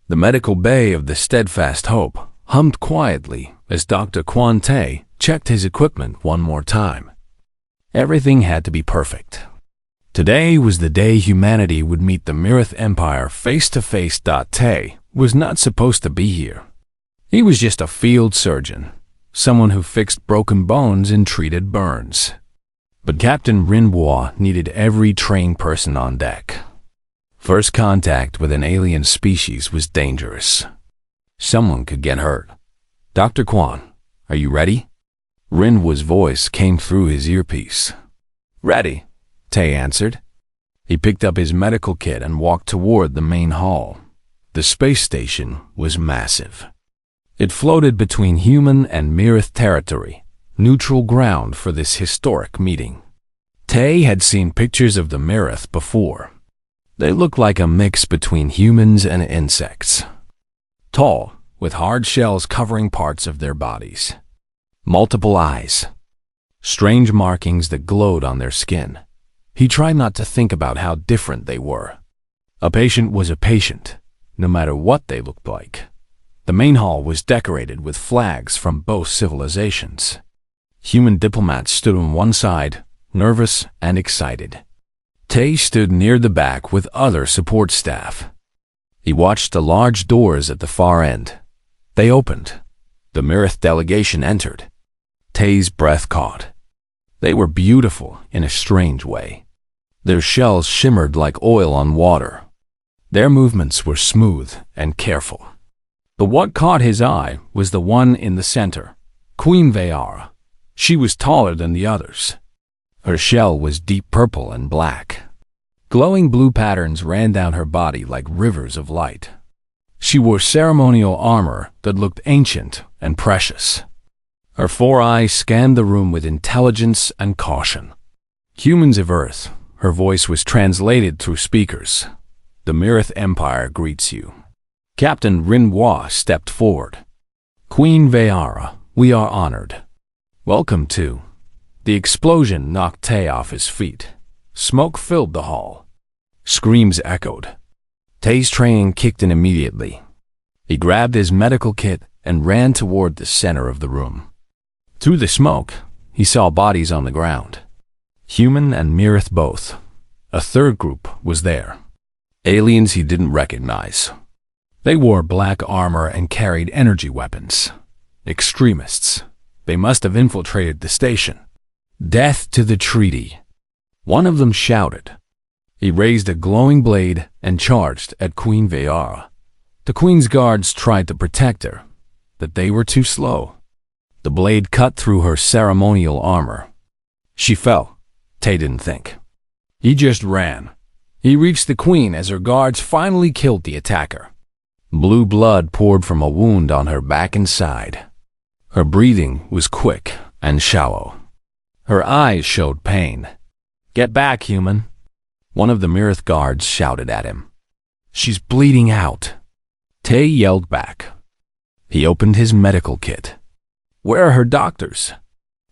The medical bay of the Steadfast Hope hummed quietly as Dr. Quan Tay checked his equipment one more time. Everything had to be perfect. Today was the day humanity would meet the Mirith Empire face to face. Tay was not supposed to be here. He was just a field surgeon, someone who fixed broken bones and treated burns. But Captain Rinbois needed every trained person on deck. First contact with an alien species was dangerous. Someone could get hurt. Dr. Quan, are you ready? Rinbois' voice came through his earpiece. Ready, Tay answered. He picked up his medical kit and walked toward the main hall. The space station was massive. It floated between human and Mirith territory, neutral ground for this historic meeting. Tay had seen pictures of the Mirith before. They looked like a mix between humans and insects. Tall, with hard shells covering parts of their bodies. Multiple eyes. Strange markings that glowed on their skin. He tried not to think about how different they were. A patient was a patient, no matter what they looked like. The main hall was decorated with flags from both civilizations. Human diplomats stood on one side, nervous and excited. Tay stood near the back with other support staff. He watched the large doors at the far end. They opened. The Mirith delegation entered. Tay's breath caught. They were beautiful in a strange way. Their shells shimmered like oil on water. Their movements were smooth and careful. But what caught his eye was the one in the center, Queen Vayara. She was taller than the others. Her shell was deep purple and black. Glowing blue patterns ran down her body like rivers of light. She wore ceremonial armor that looked ancient and precious. Her four eyes scanned the room with intelligence and caution. Humans of Earth, her voice was translated through speakers. The Mirith Empire greets you. Captain Rinbois stepped forward. Queen Vayara, we are honored. Welcome to. The explosion knocked Tay off his feet. Smoke filled the hall. Screams echoed. Tay's training kicked in immediately. He grabbed his medical kit and ran toward the center of the room. Through the smoke, he saw bodies on the ground. Human and Mirith both. A third group was there. Aliens he didn't recognize. They wore black armor and carried energy weapons. Extremists. They must have infiltrated the station. Death to the treaty. One of them shouted. He raised a glowing blade and charged at Queen Vayara. The Queen's guards tried to protect her, but they were too slow. The blade cut through her ceremonial armor. She fell. Tay didn't think. He just ran. He reached the Queen as her guards finally killed the attacker. Blue blood poured from a wound on her back and side. Her breathing was quick and shallow. Her eyes showed pain. Get back, human. One of the Mirith guards shouted at him. She's bleeding out. Tay yelled back. He opened his medical kit. Where are her doctors?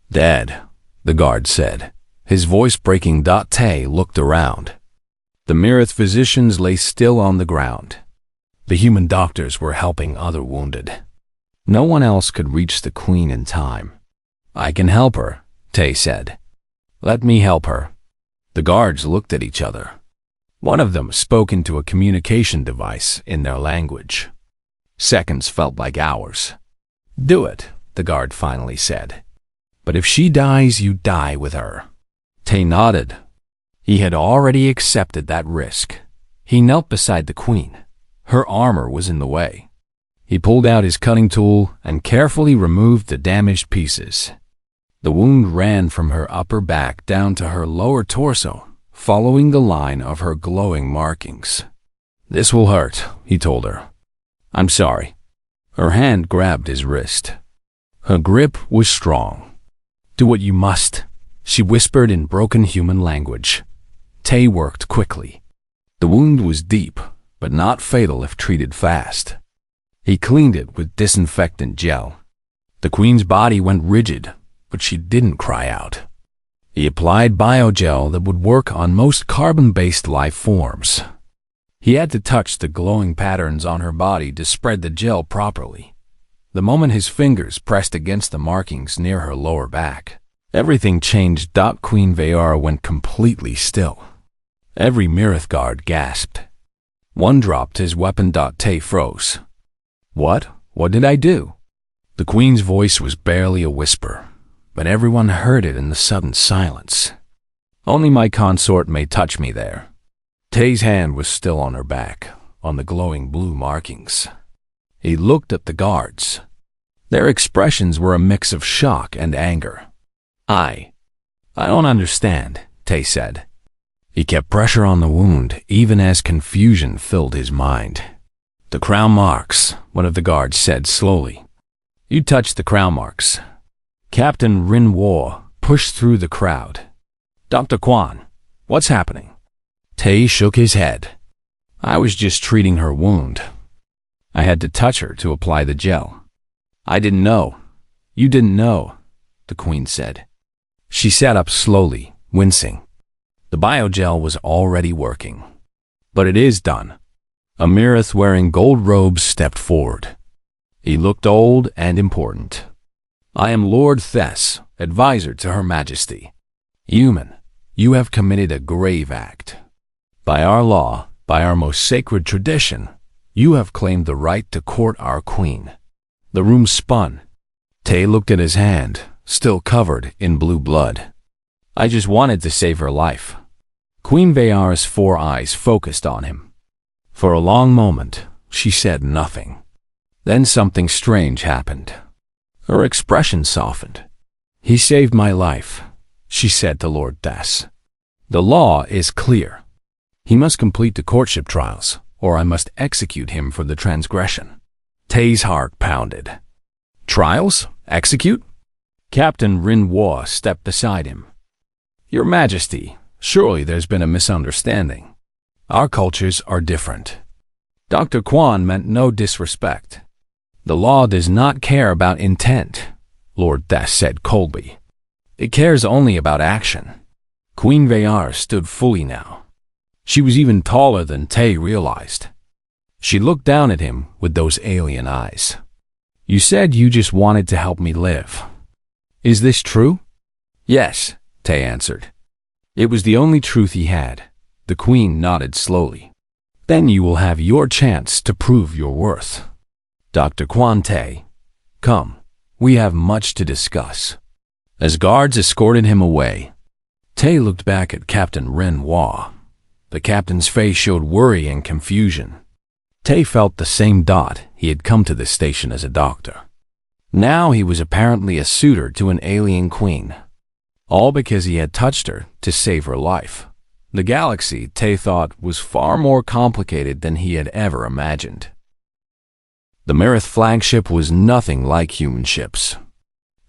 Dead, the guard said, his voice breaking. Tay looked around. The Mirith physicians lay still on the ground. The human doctors were helping other wounded. No one else could reach the Queen in time. I can help her, Tay said. Let me help her. The guards looked at each other. One of them spoke into a communication device in their language. Seconds felt like hours. Do it, the guard finally said. But if she dies, you die with her. Tay nodded. He had already accepted that risk. He knelt beside the Queen. Her armor was in the way. He pulled out his cutting tool and carefully removed the damaged pieces. The wound ran from her upper back down to her lower torso, following the line of her glowing markings. This will hurt, he told her. I'm sorry. Her hand grabbed his wrist. Her grip was strong. Do what you must, she whispered in broken human language. Tay worked quickly. The wound was deep, but not fatal if treated fast. He cleaned it with disinfectant gel. The Queen's body went rigid, but she didn't cry out. He applied biogel that would work on most carbon-based life forms. He had to touch the glowing patterns on her body to spread the gel properly. The moment his fingers pressed against the markings near her lower back, everything changed. Queen Vayara went completely still. Every Mirith guard gasped. One dropped his weapon. Tay froze. What? What did I do? The queen's voice was barely a whisper, but everyone heard it in the sudden silence. Only my consort may touch me there. Tay's hand was still on her back, on the glowing blue markings. He looked at the guards. Their expressions were a mix of shock and anger. I don't understand, Tay said. He kept pressure on the wound, even as confusion filled his mind. The crown marks, one of the guards said slowly. You touched the crown marks. Captain Rin War pushed through the crowd. Dr. Quan, what's happening? Tay shook his head. I was just treating her wound. I had to touch her to apply the gel. I didn't know. You didn't know, the queen said. She sat up slowly, wincing. The biogel was already working. But it is done. A Mirith wearing gold robes stepped forward. He looked old and important. I am Lord Thess, advisor to Her Majesty. Human, you have committed a grave act. By our law, by our most sacred tradition, you have claimed the right to court our queen. The room spun. Tay looked at his hand, still covered in blue blood. I just wanted to save her life. Queen Vayara's 4 eyes focused on him. For a long moment, she said nothing. Then something strange happened. Her expression softened. He saved my life, she said to Lord Thess. The law is clear. He must complete the courtship trials, or I must execute him for the transgression. Tay's heart pounded. Trials? Execute? Captain Rin War stepped beside him. Your Majesty, surely there's been a misunderstanding. Our cultures are different. Dr. Quan meant no disrespect. The law does not care about intent, Lord Thess said coldly. It cares only about action. Queen Vayara stood fully now. She was even taller than Tay realized. She looked down at him with those alien eyes. You said you just wanted to help me live. Is this true? Yes, Tay answered. It was the only truth he had. The queen nodded slowly. Then you will have your chance to prove your worth. Dr. Quan Tay, come, we have much to discuss. As guards escorted him away, Tay looked back at Captain Rin War. The captain's face showed worry and confusion. Tay felt the same. He had come to this station as a doctor. Now he was apparently a suitor to an alien queen. All because he had touched her to save her life. The galaxy, Tay thought, was far more complicated than he had ever imagined. The Mirith flagship was nothing like human ships.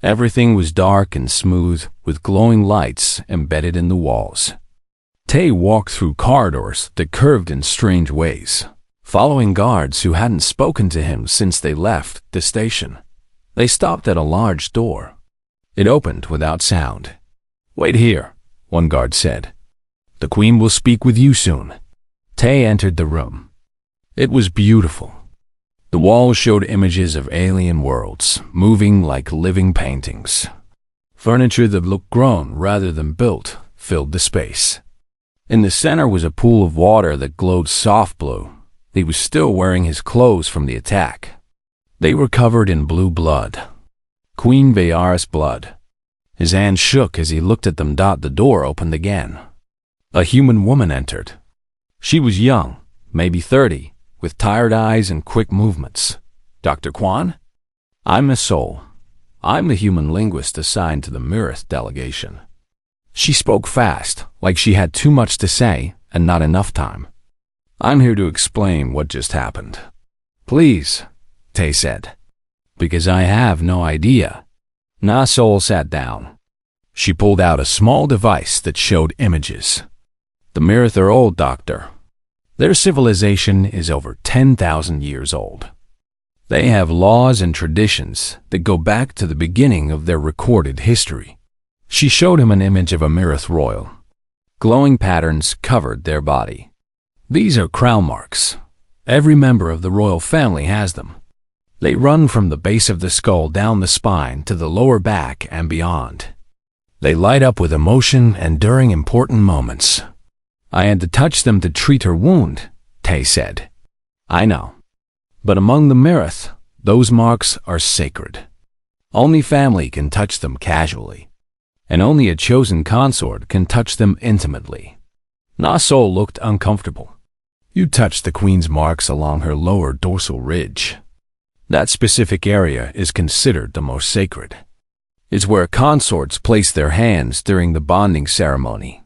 Everything was dark and smooth, with glowing lights embedded in the walls. Tay walked through corridors that curved in strange ways, following guards who hadn't spoken to him since they left the station. They stopped at a large door. It opened without sound. Wait here, one guard said. The queen will speak with you soon. Tay entered the room. It was beautiful. The walls showed images of alien worlds, moving like living paintings. Furniture that looked grown rather than built filled the space. In the center was a pool of water that glowed soft blue. He was still wearing his clothes from the attack. They were covered in blue blood. Queen Vayara's blood. His hand shook as he looked at them. The door opened again. A human woman entered. She was young, maybe 30, with tired eyes and quick movements. Dr. Quan? I'm Miss Soul. I'm the human linguist assigned to the Mirith delegation. She spoke fast, like she had too much to say and not enough time. I'm here to explain what just happened. Please, Tay said. Because I have no idea. Na Soul sat down. She pulled out a small device that showed images. The Mirith are old, Doctor. Their civilization is over 10,000 years old. They have laws and traditions that go back to the beginning of their recorded history. She showed him an image of a Mirith royal. Glowing patterns covered their body. These are crown marks. Every member of the royal family has them. They run from the base of the skull down the spine to the lower back and beyond. They light up with emotion and during important moments. I had to touch them to treat her wound, Tay said. I know. But among the Mirith, those marks are sacred. Only family can touch them casually, and only a chosen consort can touch them intimately. Nasol looked uncomfortable. You touched the queen's marks along her lower dorsal ridge. That specific area is considered the most sacred. It's where consorts place their hands during the bonding ceremony.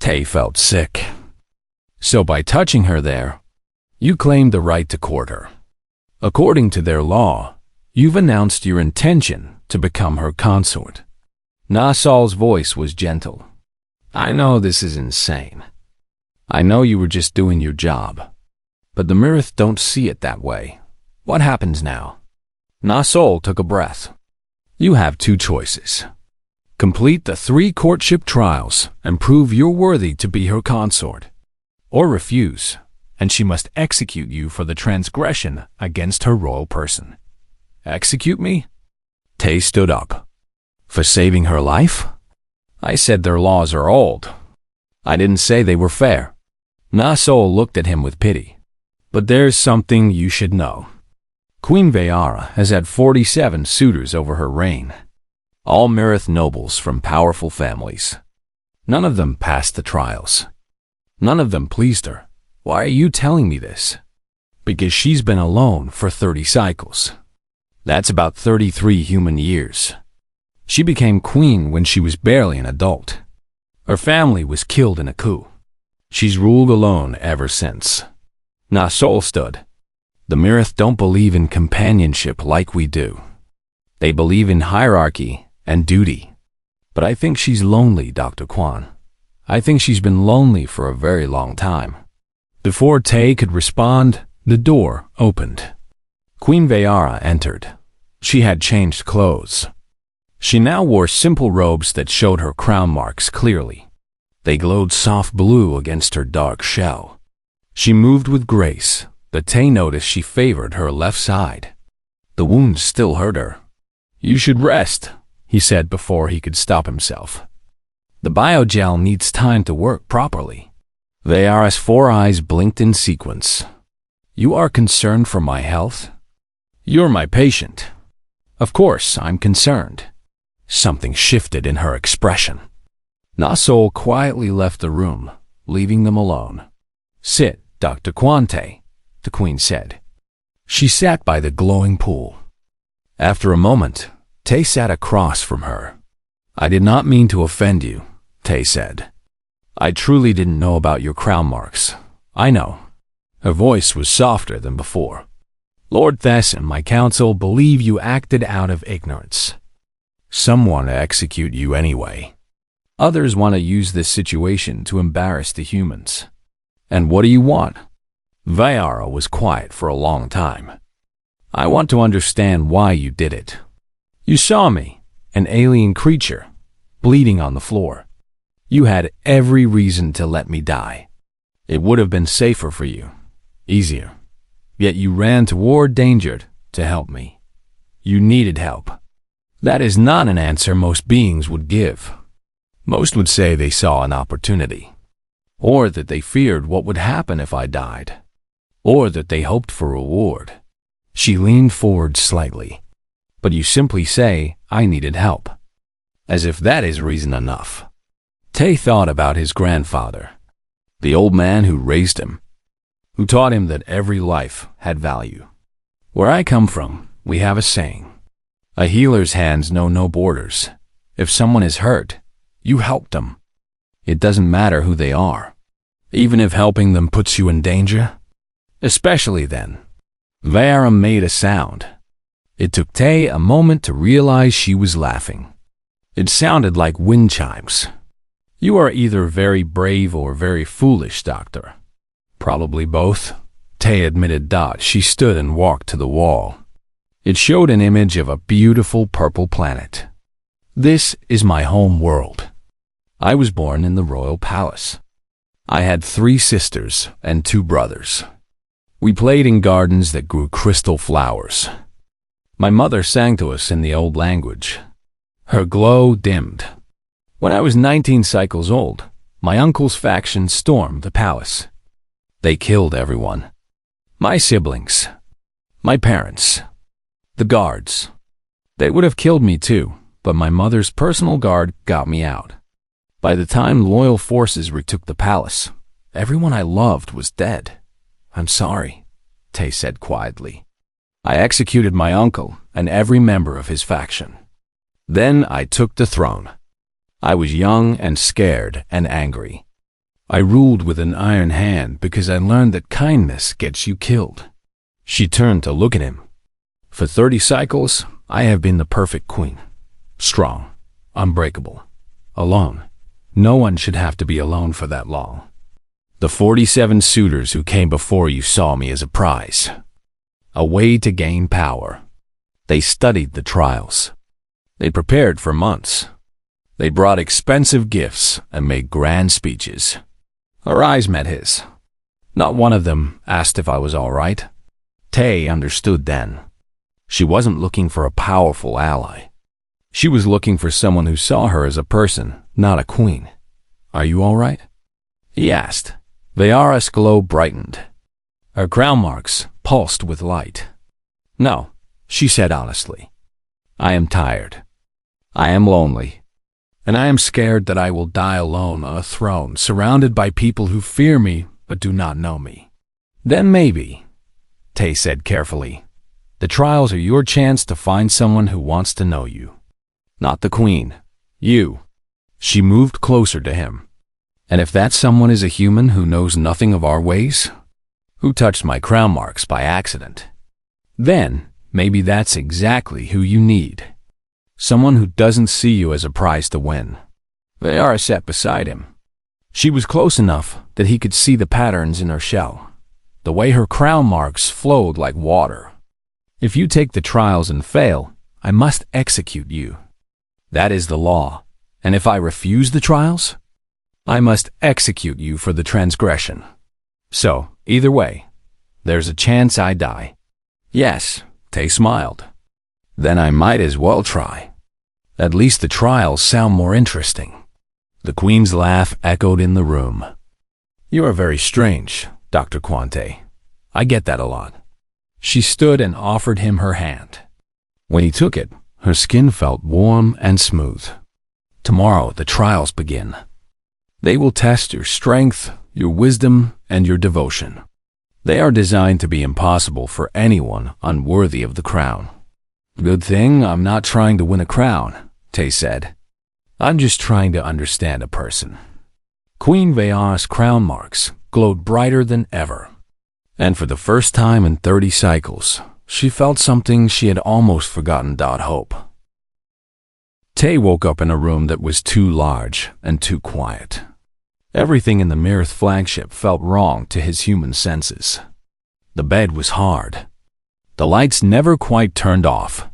Tay felt sick. So by touching her there, you claimed the right to court her. According to their law, you've announced your intention to become her consort. Nasol's voice was gentle. I know this is insane. I know you were just doing your job. But the Mirith don't see it that way. What happens now? Nasol took a breath. You have two choices. Complete the 3 courtship trials and prove you're worthy to be her consort. Or refuse, and she must execute you for the transgression against her royal person. Execute me? Tay stood up. For saving her life? I said their laws are old. I didn't say they were fair. Nasol looked at him with pity. But there's something you should know. Queen Vayara has had 47 suitors over her reign. All Mirith nobles from powerful families. None of them passed the trials. None of them pleased her. Why are you telling me this? Because she's been alone for 30 cycles. That's about 33 human years. She became queen when she was barely an adult. Her family was killed in a coup. She's ruled alone ever since. Nasol stood. The Mirith don't believe in companionship like we do. They believe in hierarchy and duty. But I think she's lonely, Dr. Quan. I think she's been lonely for a very long time. Before Tay could respond, the door opened. Queen Vayara entered. She had changed clothes. She now wore simple robes that showed her crown marks clearly. They glowed soft blue against her dark shell. She moved with grace, but Tay noticed she favored her left side. The wounds still hurt her. You should rest, he said before he could stop himself. The biogel needs time to work properly. Vayara's 4 eyes blinked in sequence. You are concerned for my health? You're my patient. Of course, I'm concerned. Something shifted in her expression. Nasol quietly left the room, leaving them alone. Sit, Dr. Quante, the queen said. She sat by the glowing pool. After a moment, Tay sat across from her. I did not mean to offend you, Tay said. I truly didn't know about your crown marks. I know. Her voice was softer than before. Lord Thess and my council believe you acted out of ignorance. Some want to execute you anyway. Others want to use this situation to embarrass the humans. And what do you want? Vayara was quiet for a long time. I want to understand why you did it. You saw me, an alien creature, bleeding on the floor. You had every reason to let me die. It would have been safer for you, easier. Yet you ran toward danger to help me. You needed help. That is not an answer most beings would give. Most would say they saw an opportunity, or that they feared what would happen if I died, or that they hoped for reward. She leaned forward slightly. But you simply say, I needed help. As if that is reason enough. Tay thought about his grandfather, the old man who raised him, who taught him that every life had value. Where I come from, we have a saying. A healer's hands know no borders. If someone is hurt, you help them. It doesn't matter who they are, even if helping them puts you in danger. Especially then. Vayara made a sound. It took Tay a moment to realize she was laughing. It sounded like wind chimes. You are either very brave or very foolish, Doctor. Probably both, Tay admitted. She stood and walked to the wall. It showed an image of a beautiful purple planet. This is my home world. I was born in the royal palace. I had 3 sisters and 2 brothers. We played in gardens that grew crystal flowers. My mother sang to us in the old language. Her glow dimmed. When I was 19 cycles old, my uncle's faction stormed the palace. They killed everyone. My siblings. My parents. The guards. They would have killed me too, but my mother's personal guard got me out. By the time loyal forces retook the palace, everyone I loved was dead. I'm sorry, Tay said quietly. I executed my uncle and every member of his faction. Then I took the throne. I was young and scared and angry. I ruled with an iron hand because I learned that kindness gets you killed. She turned to look at him. For 30 cycles, I have been the perfect queen. Strong, unbreakable, alone. No one should have to be alone for that long. The 47 suitors who came before you saw me as a prize. A way to gain power. They studied the trials. They prepared for months. They brought expensive gifts and made grand speeches. Her eyes met his. Not one of them asked if I was all right. Tay understood then. She wasn't looking for a powerful ally. She was looking for someone who saw her as a person, not a queen. Are you all right? He asked. Vayara's glow brightened. Her crown marks pulsed with light. No, she said honestly. I am tired. I am lonely. And I am scared that I will die alone on a throne, surrounded by people who fear me but do not know me. Then maybe, Tay said carefully, the trials are your chance to find someone who wants to know you. Not the queen. You. She moved closer to him. And if that someone is a human who knows nothing of our ways, who touched my crown marks by accident, then maybe that's exactly who you need. Someone who doesn't see you as a prize to win. Vayara sat beside him. She was close enough that he could see the patterns in her shell, the way her crown marks flowed like water. If you take the trials and fail, I must execute you. That is the law. And if I refuse the trials, I must execute you for the transgression. So, either way, there's a chance I die. Yes, Tay smiled. Then I might as well try. At least the trials sound more interesting. The Queen's laugh echoed in the room. You are very strange, Dr. Quante. I get that a lot. She stood and offered him her hand. When he took it, her skin felt warm and smooth. Tomorrow the trials begin. They will test your strength, your wisdom, and your devotion. They are designed to be impossible for anyone unworthy of the crown. Good thing I'm not trying to win a crown, Tay said. I'm just trying to understand a person. Queen Vayara's crown marks glowed brighter than ever. And for the first time in 30 cycles, she felt something she had almost forgotten. Hope. Tay woke up in a room that was too large and too quiet. Everything in the Mirth flagship felt wrong to his human senses. The bed was hard. The lights never quite turned off.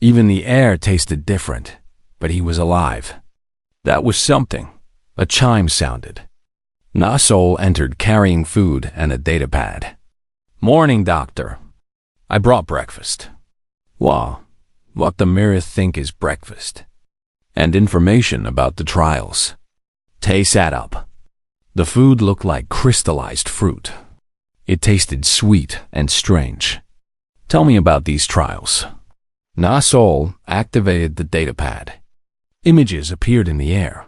Even the air tasted different, but he was alive. That was something. A chime sounded. Nasol entered carrying food and a datapad. Morning, doctor. I brought breakfast. Wow, what the Mirth think is breakfast. And information about the trials. Tay sat up. The food looked like crystallized fruit. It tasted sweet and strange. Tell me about these trials. Nasol activated the datapad. Images appeared in the air.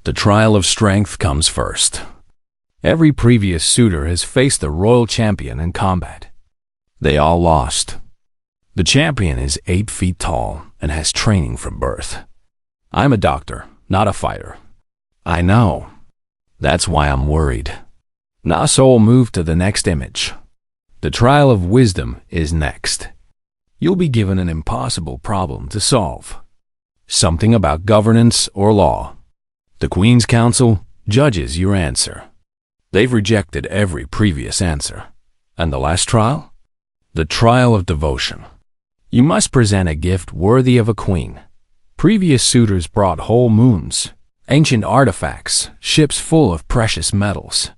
The trial of strength comes first. Every previous suitor has faced the royal champion in combat. They all lost. The champion is 8 feet tall and has training from birth. I'm a doctor, not a fighter. I know. That's why I'm worried. Nasol moved to the next image. The trial of wisdom is next. You'll be given an impossible problem to solve. Something about governance or law. The Queen's Council judges your answer. They've rejected every previous answer. And the last trial? The trial of devotion. You must present a gift worthy of a queen. Previous suitors brought whole moons. Ancient artifacts, ships full of precious metals.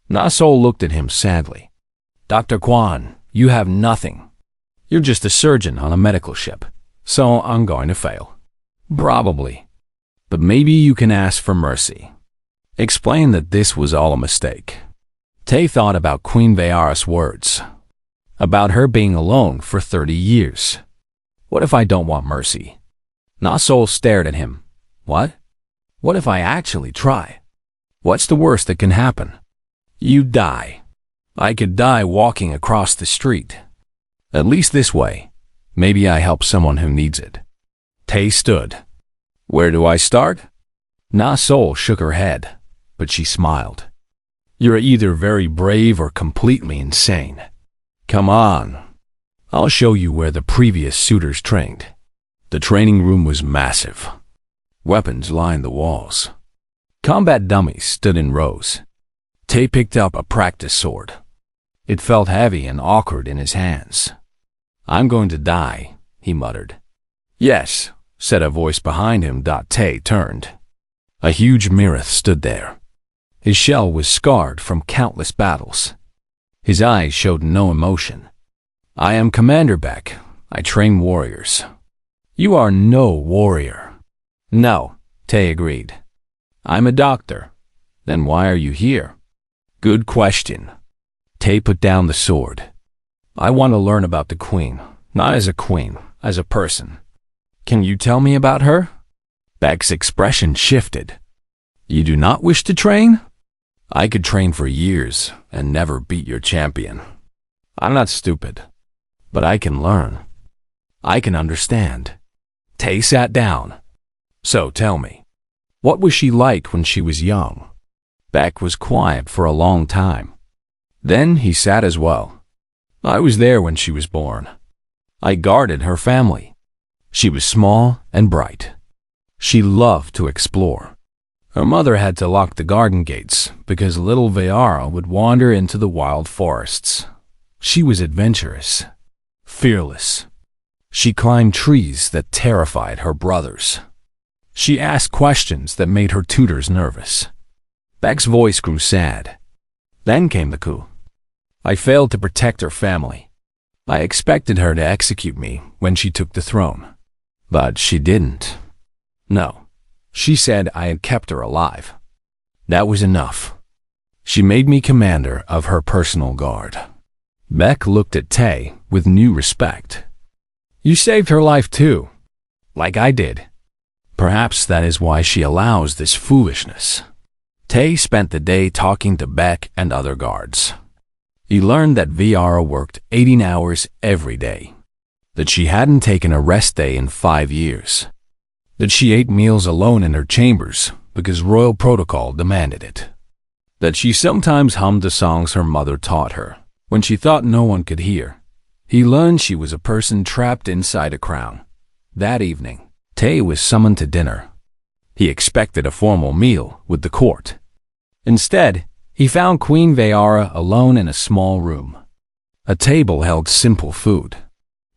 Nasol looked at him sadly. Dr. Quan, you have nothing. You're just a surgeon on a medical ship, so I'm going to fail. Probably. But maybe you can ask for mercy. Explain that this was all a mistake. Tay thought about Queen Vayara's words. About her being alone for 30 years. What if I don't want mercy? Nasol stared at him. What? What if I actually try? What's the worst that can happen? You die. I could die walking across the street. At least this way. Maybe I help someone who needs it. Tay stood. Where do I start? Nasol shook her head, but she smiled. You're either very brave or completely insane. Come on. I'll show you where the previous suitors trained. The training room was massive. Weapons lined the walls. Combat dummies stood in rows. Tay picked up a practice sword. It felt heavy and awkward in his hands. I'm going to die, he muttered. Yes, said a voice behind him. Tay turned. A huge Mirith stood there. His shell was scarred from countless battles. His eyes showed no emotion. I am Commander Beck. I train warriors. You are no warrior. No, Tay agreed. I'm a doctor. Then why are you here? Good question. Tay put down the sword. I want to learn about the queen, not as a queen, as a person. Can you tell me about her? Beck's expression shifted. You do not wish to train? I could train for years and never beat your champion. I'm not stupid, but I can learn. I can understand. Tay sat down. So tell me, what was she like when she was young? Beck was quiet for a long time. Then he sat as well. I was there when she was born. I guarded her family. She was small and bright. She loved to explore. Her mother had to lock the garden gates because little Vayara would wander into the wild forests. She was adventurous, fearless. She climbed trees that terrified her brothers. She asked questions that made her tutors nervous. Beck's voice grew sad. Then came the coup. I failed to protect her family. I expected her to execute me when she took the throne. But she didn't. No. She said I had kept her alive. That was enough. She made me commander of her personal guard. Beck looked at Tay with new respect. You saved her life too, like I did. Perhaps that is why she allows this foolishness. Tay spent the day talking to Beck and other guards. He learned that Vayara worked 18 hours every day, that she hadn't taken a rest day in 5 years, that she ate meals alone in her chambers because royal protocol demanded it, that she sometimes hummed the songs her mother taught her when she thought no one could hear. He learned she was a person trapped inside a crown. That evening, Tay was summoned to dinner. He expected a formal meal with the court. Instead, he found Queen Vayara alone in a small room. A table held simple food.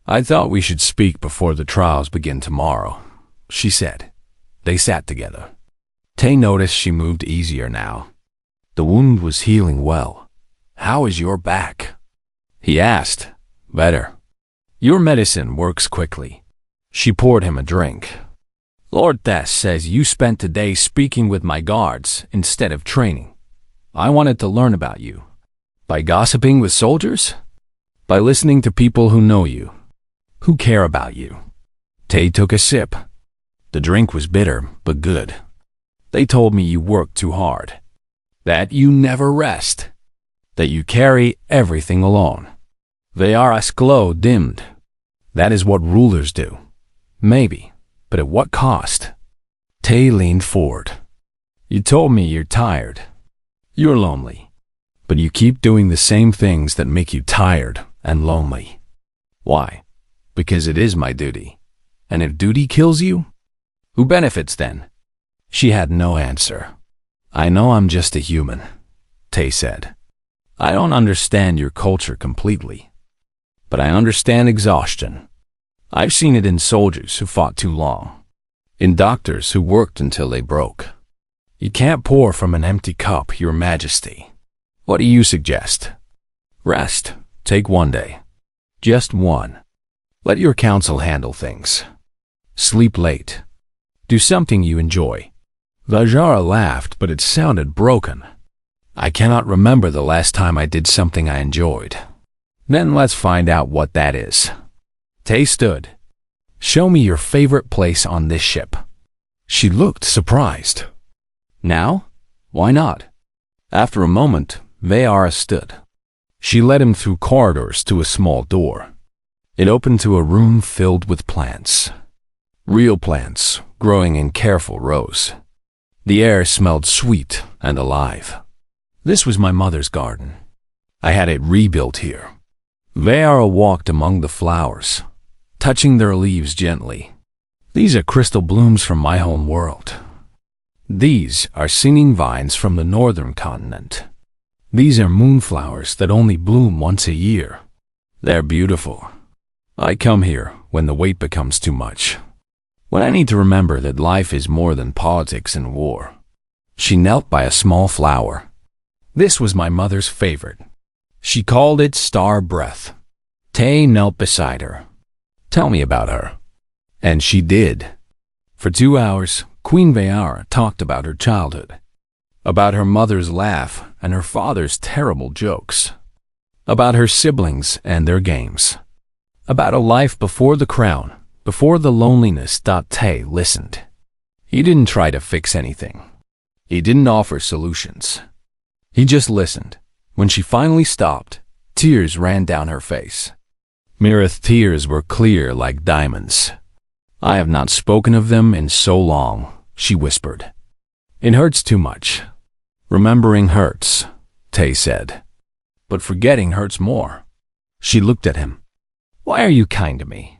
I thought we should speak before the trials begin tomorrow, she said. They sat together. Tay noticed she moved easier now. The wound was healing well. How is your back? He asked. Better. Your medicine works quickly. She poured him a drink. Lord Thess says you spent today speaking with my guards instead of training. I wanted to learn about you. By gossiping with soldiers? By listening to people who know you, who care about you. Tay took a sip. The drink was bitter, but good. They told me you work too hard, that you never rest, that you carry everything alone. Vayara's glow dimmed. That is what rulers do. Maybe, but at what cost? Tay leaned forward. You told me you're tired. You're lonely, but you keep doing the same things that make you tired and lonely. Why? Because it is my duty. And if duty kills you, who benefits then? She had no answer. I know I'm just a human, Tay said. I don't understand your culture completely, but I understand exhaustion. I've seen it in soldiers who fought too long, in doctors who worked until they broke. You can't pour from an empty cup, Your Majesty. What do you suggest? Rest. Take 1 day. Just one. Let your council handle things. Sleep late. Do something you enjoy. Vajara laughed, but it sounded broken. I cannot remember the last time I did something I enjoyed. Then let's find out what that is. Tay stood. Show me your favorite place on this ship. She looked surprised. Now? Why not? After a moment, Vayara stood. She led him through corridors to a small door. It opened to a room filled with plants. Real plants, growing in careful rows. The air smelled sweet and alive. This was my mother's garden. I had it rebuilt here. Vayara walked among the flowers, touching their leaves gently. These are crystal blooms from my home world. These are singing vines from the northern continent. These are moonflowers that only bloom once a year. They're beautiful. I come here when the weight becomes too much. When I need to remember that life is more than politics and war. She knelt by a small flower. This was my mother's favorite. She called it Star Breath. Tay knelt beside her. Tell me about her. And she did. For 2 hours, Queen Vayara talked about her childhood. About her mother's laugh and her father's terrible jokes. About her siblings and their games. About a life before the crown, before the loneliness. Tay listened. He didn't try to fix anything. He didn't offer solutions. He just listened. When she finally stopped, tears ran down her face. Mira's tears were clear like diamonds. I have not spoken of them in so long, she whispered. It hurts too much. Remembering hurts, Tay said. But forgetting hurts more. She looked at him. Why are you kind to me?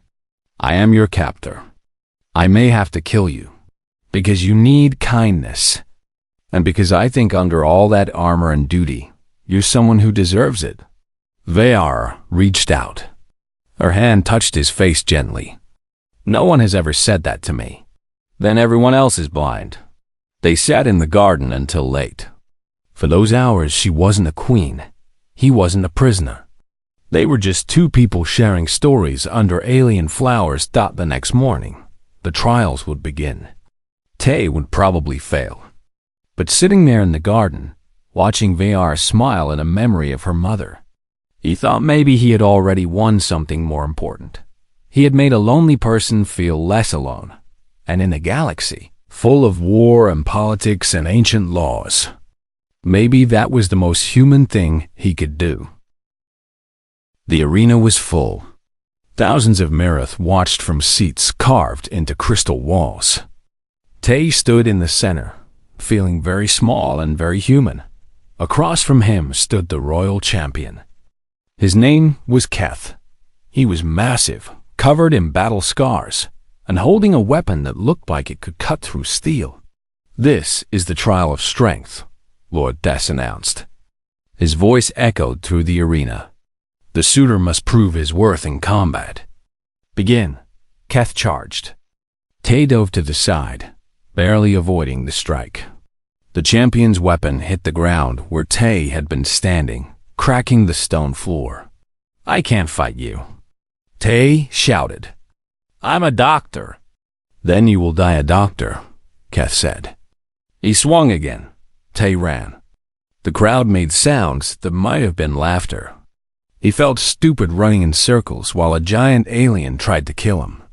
I am your captor. I may have to kill you. Because you need kindness. And because I think under all that armor and duty, you're someone who deserves it. Vayara reached out. Her hand touched his face gently. No one has ever said that to me. Then everyone else is blind. They sat in the garden until late. For those hours, she wasn't a queen. He wasn't a prisoner. They were just two people sharing stories under alien flowers. The next morning, the trials would begin. Tay would probably fail. But sitting there in the garden, watching Vayara smile in a memory of her mother, he thought maybe he had already won something more important. He had made a lonely person feel less alone, and in a galaxy full of war and politics and ancient laws, maybe that was the most human thing he could do. The arena was full. Thousands of Mirath watched from seats carved into crystal walls. Tay stood in the center, feeling very small and very human. Across from him stood the royal champion. His name was Keth. He was massive, covered in battle scars, and holding a weapon that looked like it could cut through steel. This is the trial of strength, Lord Des announced. His voice echoed through the arena. The suitor must prove his worth in combat. Begin, Keth charged. Tay dove to the side, barely avoiding the strike. The champion's weapon hit the ground where Tay had been standing, cracking the stone floor. I can't fight you. Tay shouted. I'm a doctor. Then you will die a doctor, Keth said. He swung again. Tay ran. The crowd made sounds that might have been laughter. He felt stupid running in circles while a giant alien tried to kill him.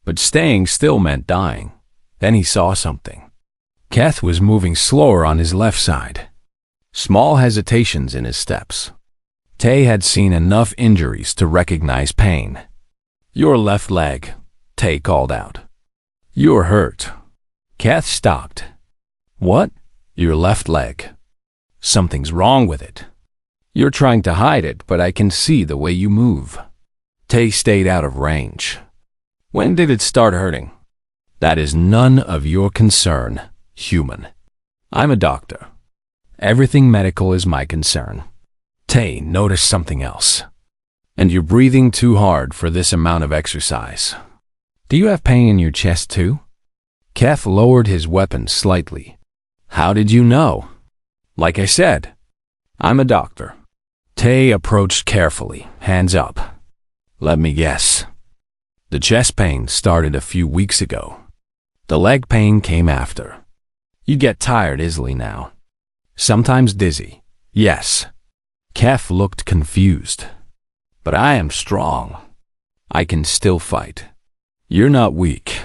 But staying still meant dying. Then he saw something. Keth was moving slower on his left side. Small hesitations in his steps. Tay had seen enough injuries to recognize pain. Your left leg, Tay called out. You're hurt. Keth stopped. What? Your left leg. Something's wrong with it. You're trying to hide it, but I can see the way you move. Tay stayed out of range. When did it start hurting? That is none of your concern, human. I'm a doctor. Everything medical is my concern. Tay noticed something else. And you're breathing too hard for this amount of exercise. Do you have pain in your chest too? Keth lowered his weapon slightly. How did you know? Like I said, I'm a doctor. Tay approached carefully, hands up. Let me guess. The chest pain started a few weeks ago. The leg pain came after. You get tired easily now. Sometimes dizzy. Yes. Kef looked confused. But I am strong. I can still fight. You're not weak.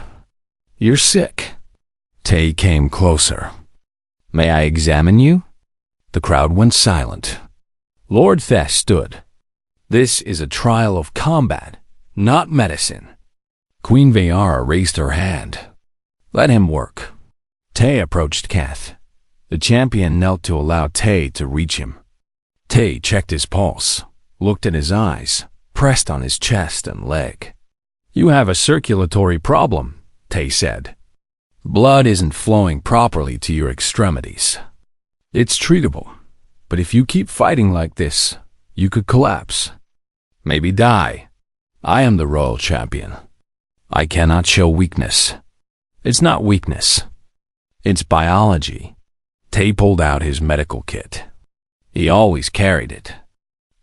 You're sick. Tay came closer. May I examine you? The crowd went silent. Lord Thess stood. This is a trial of combat, not medicine. Queen Vayara raised her hand. Let him work. Tay approached Kath. The champion knelt to allow Tay to reach him. Tay checked his pulse, looked at his eyes, pressed on his chest and leg. You have a circulatory problem, Tay said. Blood isn't flowing properly to your extremities. It's treatable, but if you keep fighting like this, you could collapse. Maybe die. I am the royal champion. I cannot show weakness. It's not weakness. It's biology. Tay pulled out his medical kit. He always carried it.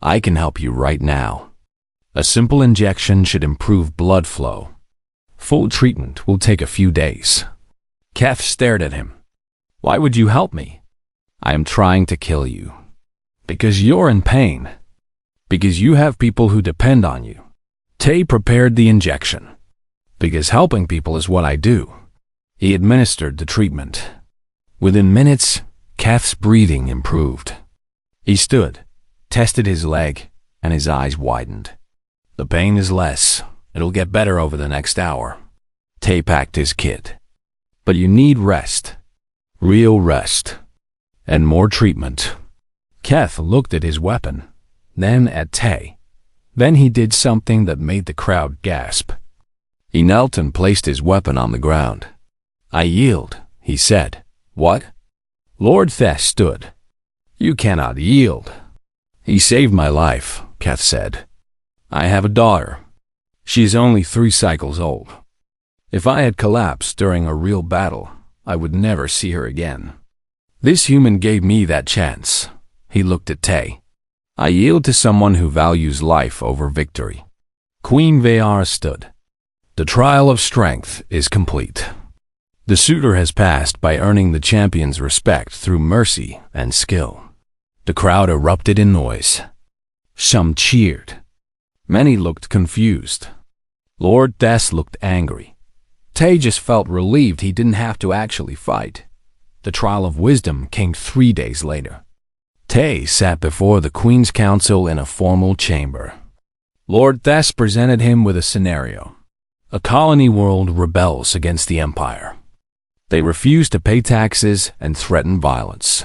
I can help you right now. A simple injection should improve blood flow. Full treatment will take a few days. Kef stared at him. Why would you help me? I am trying to kill you. Because you're in pain. Because you have people who depend on you. Tay prepared the injection. Because helping people is what I do. He administered the treatment. Within minutes, Kef's breathing improved. He stood, tested his leg, and his eyes widened. The pain is less. It'll get better over the next hour. Tay packed his kit. But you need rest. Real rest. And more treatment. Kef looked at his weapon, then at Tay. Then he did something that made the crowd gasp. He knelt and placed his weapon on the ground. I yield, he said. What? Lord Thess stood. You cannot yield. He saved my life, Kef said. I have a daughter. She is only 3 cycles old. If I had collapsed during a real battle, I would never see her again. This human gave me that chance. He looked at Tay. I yield to someone who values life over victory. Queen Vayara stood. The trial of strength is complete. The suitor has passed by earning the champion's respect through mercy and skill. The crowd erupted in noise. Some cheered. Many looked confused. Lord Thess looked angry. Tay just felt relieved he didn't have to actually fight. The trial of wisdom came 3 days later. Tay sat before the Queen's Council in a formal chamber. Lord Thess presented him with a scenario. A colony world rebels against the Empire. They refuse to pay taxes and threaten violence.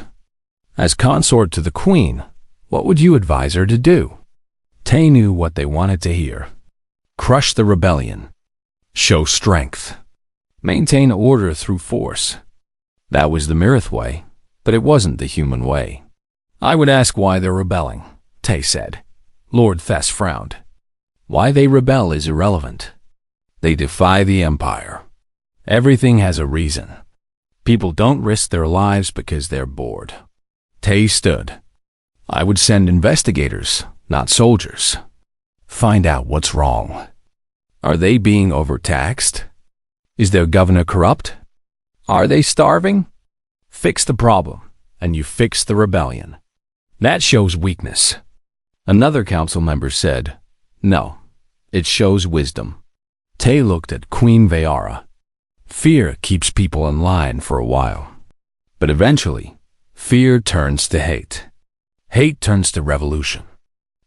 As consort to the Queen, what would you advise her to do? Tay knew what they wanted to hear. Crush the rebellion. Show strength. Maintain order through force. That was the Mirith way, but it wasn't the human way. I would ask why they're rebelling, Tay said. Lord Thess frowned. Why they rebel is irrelevant. They defy the Empire. Everything has a reason. People don't risk their lives because they're bored. Tay stood. I would send investigators, not soldiers. Find out what's wrong. Are they being overtaxed? Is their governor corrupt? Are they starving? Fix the problem, and you fix the rebellion. That shows weakness. Another council member said, no, it shows wisdom. Tay looked at Queen Vayara. Fear keeps people in line for a while. But eventually, fear turns to hate. Hate turns to revolution.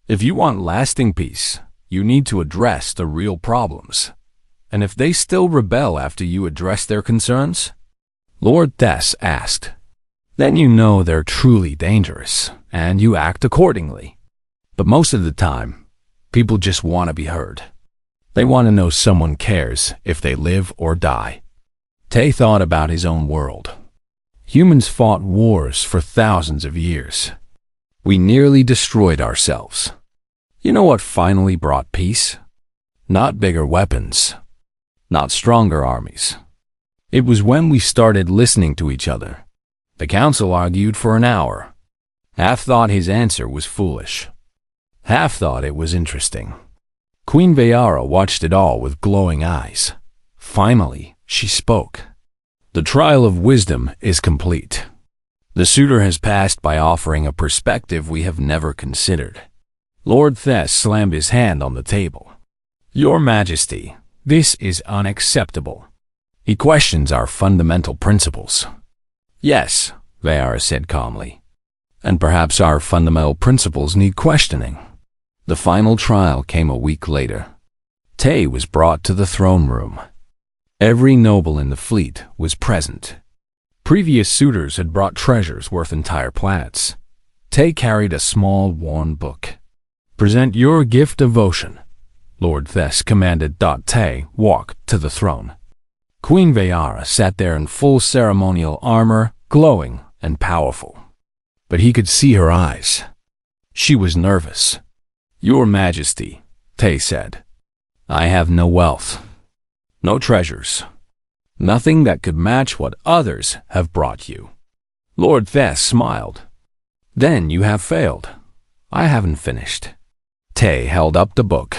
If you want lasting peace, you need to address the real problems. And if they still rebel after you address their concerns, Lord Thess asked, then you know they're truly dangerous, and you act accordingly. But most of the time, people just want to be heard. They want to know someone cares if they live or die. Tay thought about his own world. Humans fought wars for thousands of years. We nearly destroyed ourselves. You know what finally brought peace? Not bigger weapons. Not stronger armies. It was when we started listening to each other. The council argued for an hour. Half thought his answer was foolish. Half thought it was interesting. Queen Vayara watched it all with glowing eyes. Finally, she spoke. The trial of wisdom is complete. The suitor has passed by offering a perspective we have never considered. Lord Thess slammed his hand on the table. Your Majesty, this is unacceptable. He questions our fundamental principles. Yes, Vayara said calmly. And perhaps our fundamental principles need questioning. The final trial came a week later. Tay was brought to the throne room. Every noble in the fleet was present. Previous suitors had brought treasures worth entire planets. Tay carried a small, worn book. Present your gift of ocean, Lord Thess commanded. Tay walked to the throne. Queen Vayara sat there in full ceremonial armor, glowing and powerful. But he could see her eyes. She was nervous. Your Majesty, Tay said, I have no wealth, no treasures, nothing that could match what others have brought you. Lord Thess smiled. Then you have failed. I haven't finished. Tay held up the book.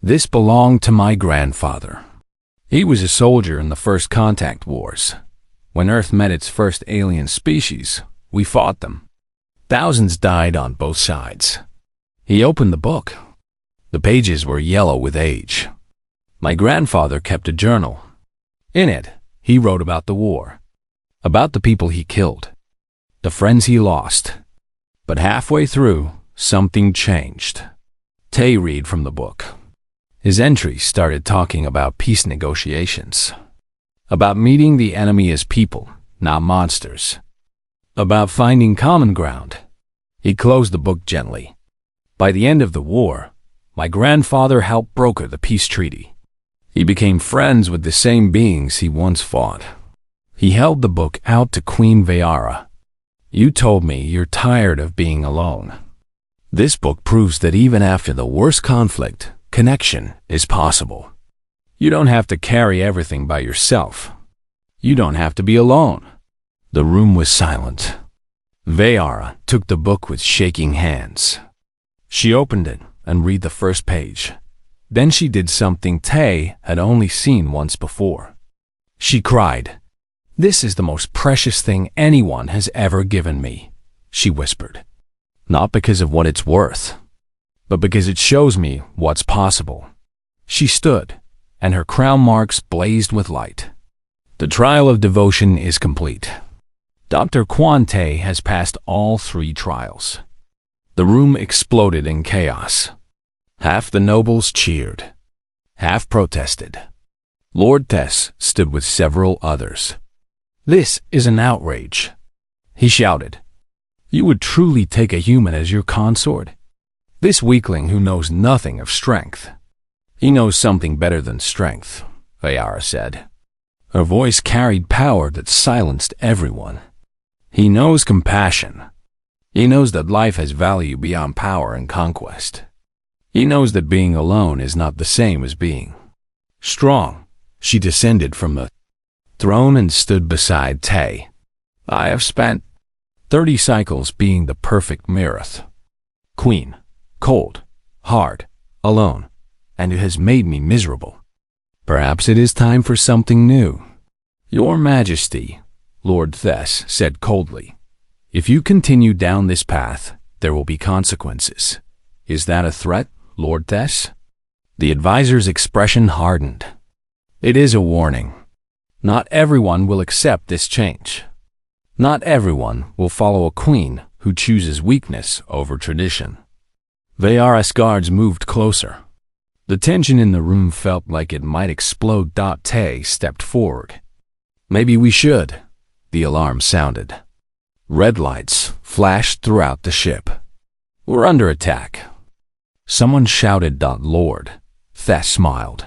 This belonged to my grandfather. He was a soldier in the First Contact Wars. When Earth met its first alien species, we fought them. Thousands died on both sides. He opened the book. The pages were yellow with age. My grandfather kept a journal. In it, he wrote about the war, about the people he killed, the friends he lost. But halfway through, something changed. Tay read from the book. His entries started talking about peace negotiations, about meeting the enemy as people, not monsters, about finding common ground. He closed the book gently. By the end of the war, my grandfather helped broker the peace treaty. He became friends with the same beings he once fought. He held the book out to Queen Vayara. You told me you're tired of being alone. This book proves that even after the worst conflict, connection is possible. You don't have to carry everything by yourself. You don't have to be alone. The room was silent. Vayara took the book with shaking hands. She opened it and read the first page. Then she did something Tay had only seen once before. She cried, "This is the most precious thing anyone has ever given me," she whispered. Not because of what it's worth, but because it shows me what's possible. She stood, and her crown marks blazed with light. The trial of devotion is complete. Dr. Tay has passed all 3 trials. The room exploded in chaos. Half the nobles cheered. Half protested. Lord Thess stood with several others. This is an outrage, he shouted. You would truly take a human as your consort? This weakling who knows nothing of strength. He knows something better than strength, Vayara said. Her voice carried power that silenced everyone. He knows compassion. He knows that life has value beyond power and conquest. He knows that being alone is not the same as being strong. She descended from the throne and stood beside Tay. I have spent 30 cycles being the perfect Mirith. Queen, cold, hard, alone, and it has made me miserable. Perhaps it is time for something new. Your Majesty, Lord Thess said coldly, if you continue down this path, there will be consequences. Is that a threat, Lord Thess? The advisor's expression hardened. It is a warning. Not everyone will accept this change. Not everyone will follow a queen who chooses weakness over tradition. Vayara's guards moved closer. The tension in the room felt like it might explode. Tay stepped forward. Maybe we should. The alarm sounded. Red lights flashed throughout the ship. We're under attack. Someone shouted. Lord Thess smiled.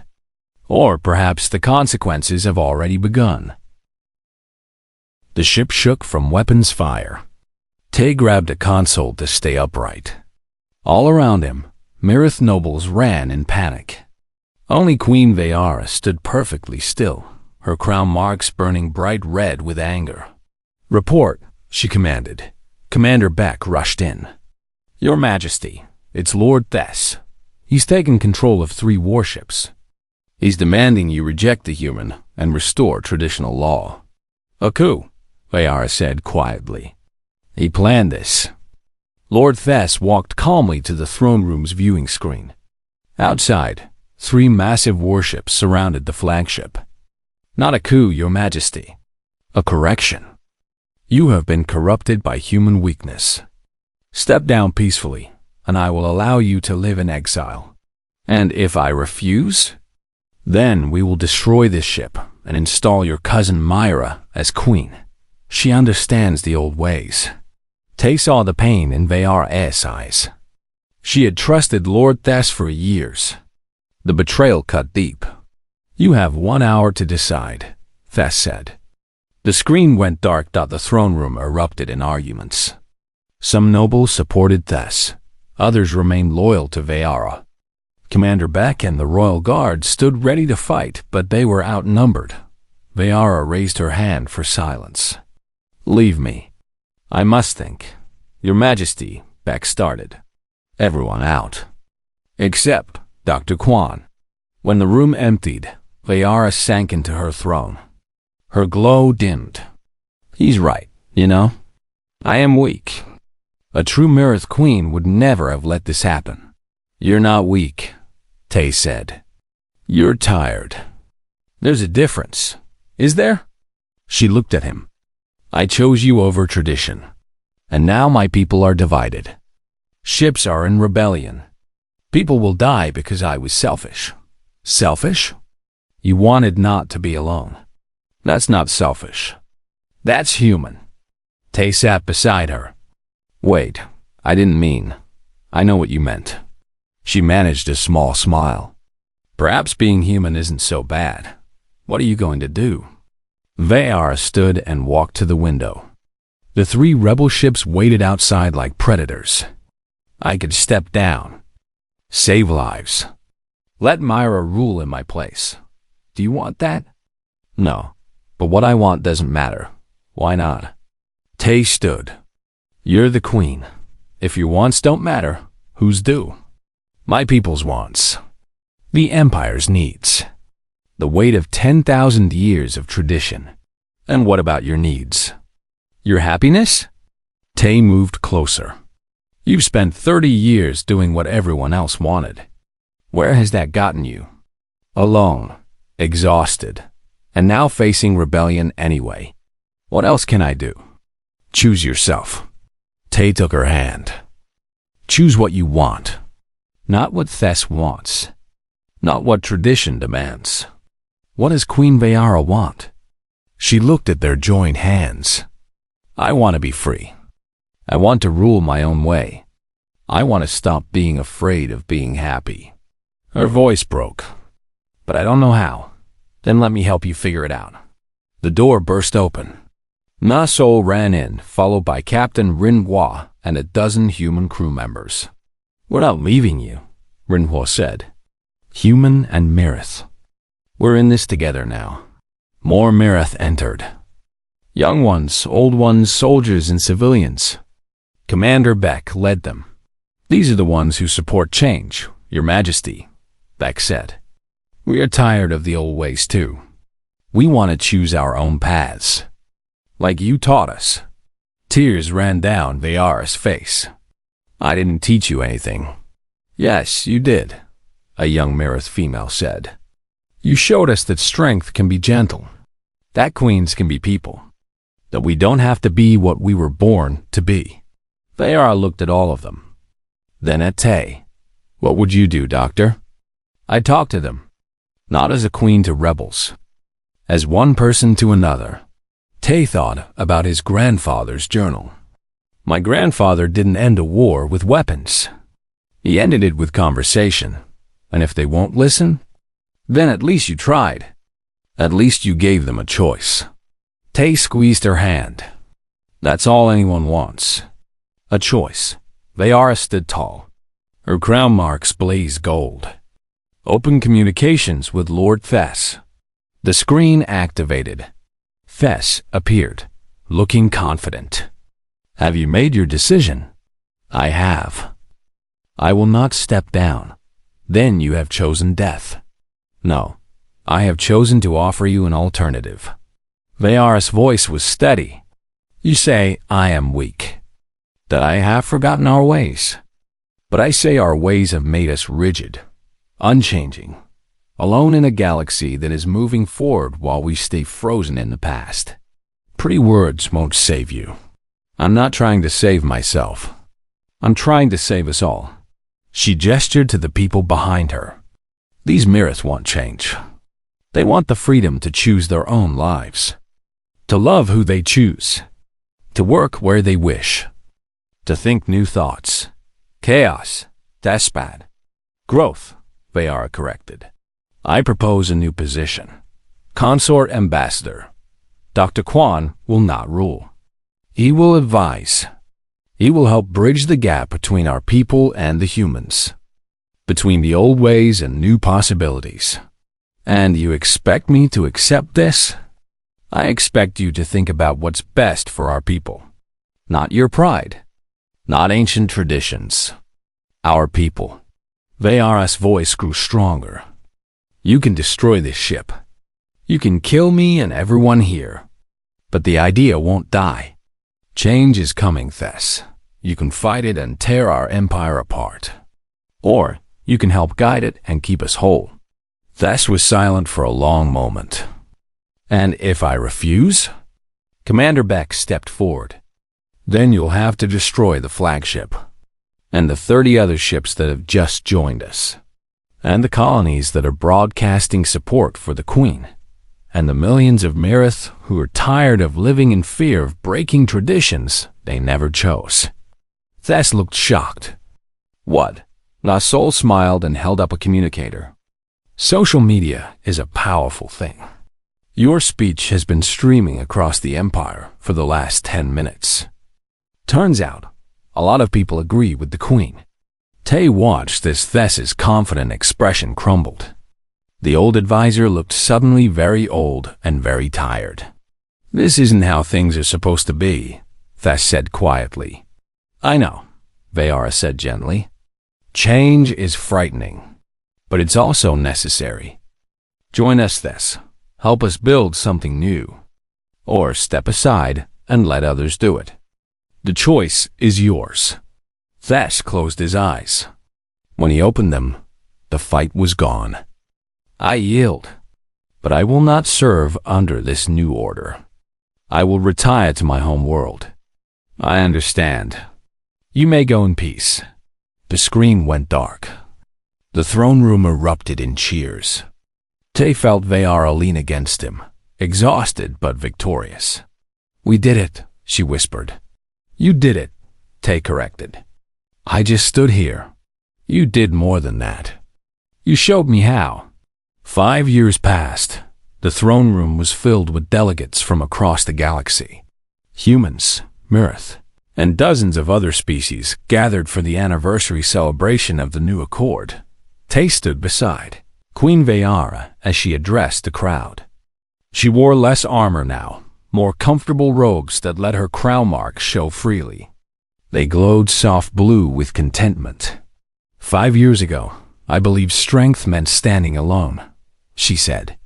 Or perhaps the consequences have already begun. The ship shook from weapons fire. Tay grabbed a console to stay upright. All around him, Mirith nobles ran in panic. Only Queen Vayara stood perfectly still, her crown marks burning bright red with anger. Report, she commanded. Commander Beck rushed in. Your Majesty, it's Lord Thess. He's taken control of 3 warships. He's demanding you reject the human and restore traditional law. A coup, Vayara said quietly. He planned this. Lord Thess walked calmly to the throne room's viewing screen. Outside, 3 massive warships surrounded the flagship. Not a coup, Your Majesty. A correction. You have been corrupted by human weakness. Step down peacefully, and I will allow you to live in exile. And if I refuse, then we will destroy this ship and install your cousin Myra as queen. She understands the old ways. Tay saw the pain in Vayara's eyes. She had trusted Lord Thess for years. The betrayal cut deep. You have 1 hour to decide, Thess said. The screen went dark. The throne room erupted in arguments. Some nobles supported Thess. Others remained loyal to Vayara. Commander Beck and the Royal Guard stood ready to fight, but they were outnumbered. Vayara raised her hand for silence. Leave me. I must think. Your Majesty, Beck started. Everyone out. Except Dr. Quan. When the room emptied, Vayara sank into her throne. Her glow dimmed. He's right, you know. I am weak. A true Mirith queen would never have let this happen. You're not weak, Tay said. You're tired. There's a difference, is there? She looked at him. I chose you over tradition, and now my people are divided. Ships are in rebellion. People will die because I was selfish. Selfish? You wanted not to be alone. That's not selfish. That's human. Tay sat beside her. Wait, I didn't mean. I know what you meant. She managed a small smile. Perhaps being human isn't so bad. What are you going to do? Vayara stood and walked to the window. The 3 rebel ships waited outside like predators. I could step down. Save lives. Let Myra rule in my place. Do you want that? No, but what I want doesn't matter. Why not? Tay stood. You're the queen. If your wants don't matter, whose do? My people's wants. The Empire's needs. The weight of 10,000 years of tradition. And what about your needs? Your happiness? Tay moved closer. You've spent 30 years doing what everyone else wanted. Where has that gotten you? Alone, exhausted, and now facing rebellion anyway. What else can I do? Choose yourself. Tay took her hand. Choose what you want. Not what Thess wants. Not what tradition demands. What does Queen Vayara want? She looked at their joined hands. I want to be free. I want to rule my own way. I want to stop being afraid of being happy. Her voice broke. But I don't know how. Then let me help you figure it out. The door burst open. Na Sol ran in, followed by Captain Rinhua and a dozen human crew members. We're not leaving you, Rinhua said. Human and Mirith. We're in this together now. More Mirith entered. Young ones, old ones, soldiers and civilians. Commander Beck led them. These are the ones who support change, Your Majesty, Beck said. We are tired of the old ways too. We want to choose our own paths. Like you taught us. Tears ran down Vayara's face. I didn't teach you anything. Yes, you did, a young Mirith female said. You showed us that strength can be gentle, that queens can be people, that we don't have to be what we were born to be. Vayara looked at all of them. Then at Tay. What would you do, Doctor? I talked to them, not as a queen to rebels, as one person to another. Tay thought about his grandfather's journal. My grandfather didn't end a war with weapons. He ended it with conversation. And if they won't listen, then at least you tried. At least you gave them a choice. Tay squeezed her hand. That's all anyone wants. A choice. Vayara stood tall. Her crown marks blazed gold. Open communications with Lord Thess. The screen activated. Thess appeared. looking confident. Have you made your decision? I have. I will not step down. Then you have chosen death. No, I have chosen to offer you an alternative. Vayara's voice was steady. You say I am weak, that I have forgotten our ways. But I say our ways have made us rigid, unchanging, alone in a galaxy that is moving forward while we stay frozen in the past. Pretty words won't save you. I'm not trying to save myself. I'm trying to save us all. She gestured to the people behind her. These Mirith want change. They want the freedom to choose their own lives, to love who they choose, to work where they wish, to think new thoughts. Chaos, that's bad. Growth, Vayara corrected. I propose a new position. Consort Ambassador. Dr. Quan will not rule. He will advise. He will help bridge the gap between our people and the humans, between the old ways and new possibilities. And you expect me to accept this? I expect you to think about what's best for our people. Not your pride. Not ancient traditions. Our people. Vayara's voice grew stronger. You can destroy this ship. You can kill me and everyone here. But the idea won't die. Change is coming, Thess. You can fight it and tear our empire apart. Or you can help guide it and keep us whole. Thess was silent for a long moment. And if I refuse? Commander Beck stepped forward. Then you'll have to destroy the flagship, and the 30 other ships that have just joined us, and the colonies that are broadcasting support for the Queen, and the millions of Mirith who are tired of living in fear of breaking traditions they never chose. Thess looked shocked. What? La Sol smiled and held up a communicator. Social media is a powerful thing. Your speech has been streaming across the Empire for the last 10 minutes. Turns out, a lot of people agree with the Queen. Tay watched as Thess's confident expression crumbled. The old advisor looked suddenly very old and very tired. This isn't how things are supposed to be, Thess said quietly. I know, Vayara said gently. Change is frightening, but it's also necessary. Join us, Thess. Help us build something new. Or step aside and let others do it. The choice is yours. Thess closed his eyes. When he opened them, the fight was gone. I yield, but I will not serve under this new order. I will retire to my home world. I understand. You may go in peace. The screen went dark. The throne room erupted in cheers. Tay felt Vayara lean against him, exhausted but victorious. We did it, she whispered. You did it, Tay corrected. I just stood here. You did more than that. You showed me how. 5 years passed. The throne room was filled with delegates from across the galaxy. Humans, Mirith, and dozens of other species gathered for the anniversary celebration of the new accord. Tay stood beside Queen Vayara as she addressed the crowd. She wore less armor now, more comfortable robes that let her crown marks show freely. They glowed soft blue with contentment. 5 years ago, I believed strength meant standing alone, she said.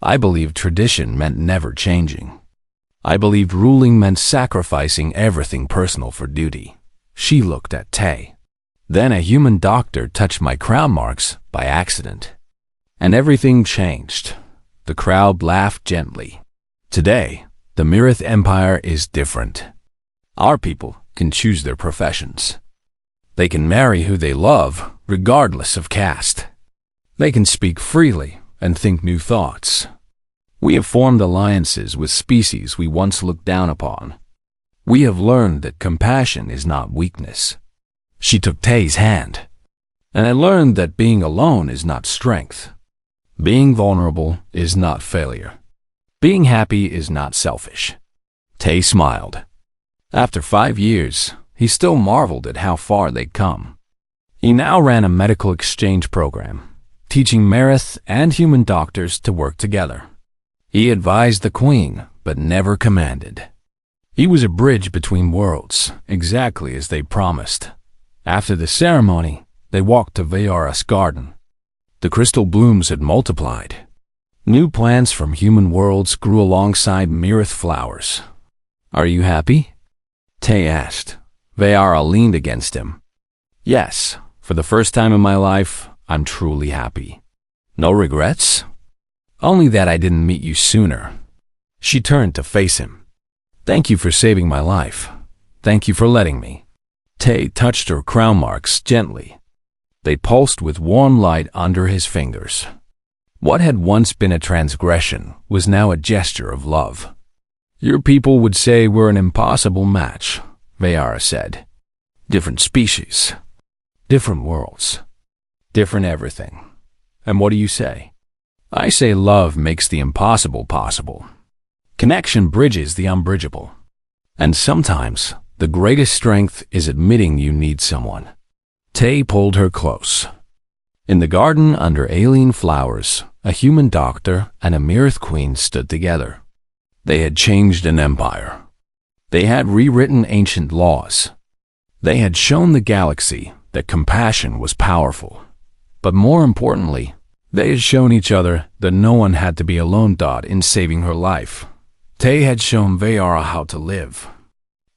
I believed tradition meant never changing. I believed ruling meant sacrificing everything personal for duty. She looked at Tay. Then a human doctor touched my crown marks by accident. And everything changed. The crowd laughed gently. Today, the Mirith Empire is different. Our people can choose their professions. They can marry who they love, regardless of caste. They can speak freely and think new thoughts. We have formed alliances with species we once looked down upon. We have learned that compassion is not weakness. She took Tay's hand, and I learned that being alone is not strength. Being vulnerable is not failure. Being happy is not selfish. Tay smiled. After 5 years, he still marveled at how far they'd come. He now ran a medical exchange program, teaching Mirith and human doctors to work together. He advised the Queen, but never commanded. He was a bridge between worlds, exactly as they promised. After the ceremony, they walked to Vayara's garden. The crystal blooms had multiplied. New plants from human worlds grew alongside Mirith flowers. "Are you happy?" Tay asked. Vayara leaned against him. "Yes, for the first time in my life, I'm truly happy." "No regrets?" "Only that I didn't meet you sooner." She turned to face him. "Thank you for saving my life. Thank you for letting me." Tay touched her crown marks gently. They pulsed with warm light under his fingers. What had once been a transgression was now a gesture of love. "Your people would say we're an impossible match," Vayara said. "Different species, different worlds, different everything. And what do you say?" "I say love makes the impossible possible. Connection bridges the unbridgeable. And sometimes, the greatest strength is admitting you need someone." Tay pulled her close. In the garden under alien flowers, a human doctor and a Mirith queen stood together. They had changed an empire. They had rewritten ancient laws. They had shown the galaxy that compassion was powerful. But more importantly, they had shown each other that no one had to be alone in saving her life. Tay had shown Vayara how to live.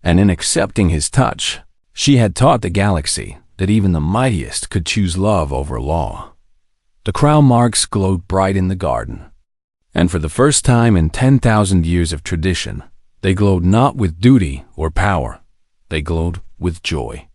And in accepting his touch, she had taught the galaxy that even the mightiest could choose love over law. The crown marks glowed bright in the garden. And for the first time in 10,000 years of tradition, they glowed not with duty or power. They glowed with joy.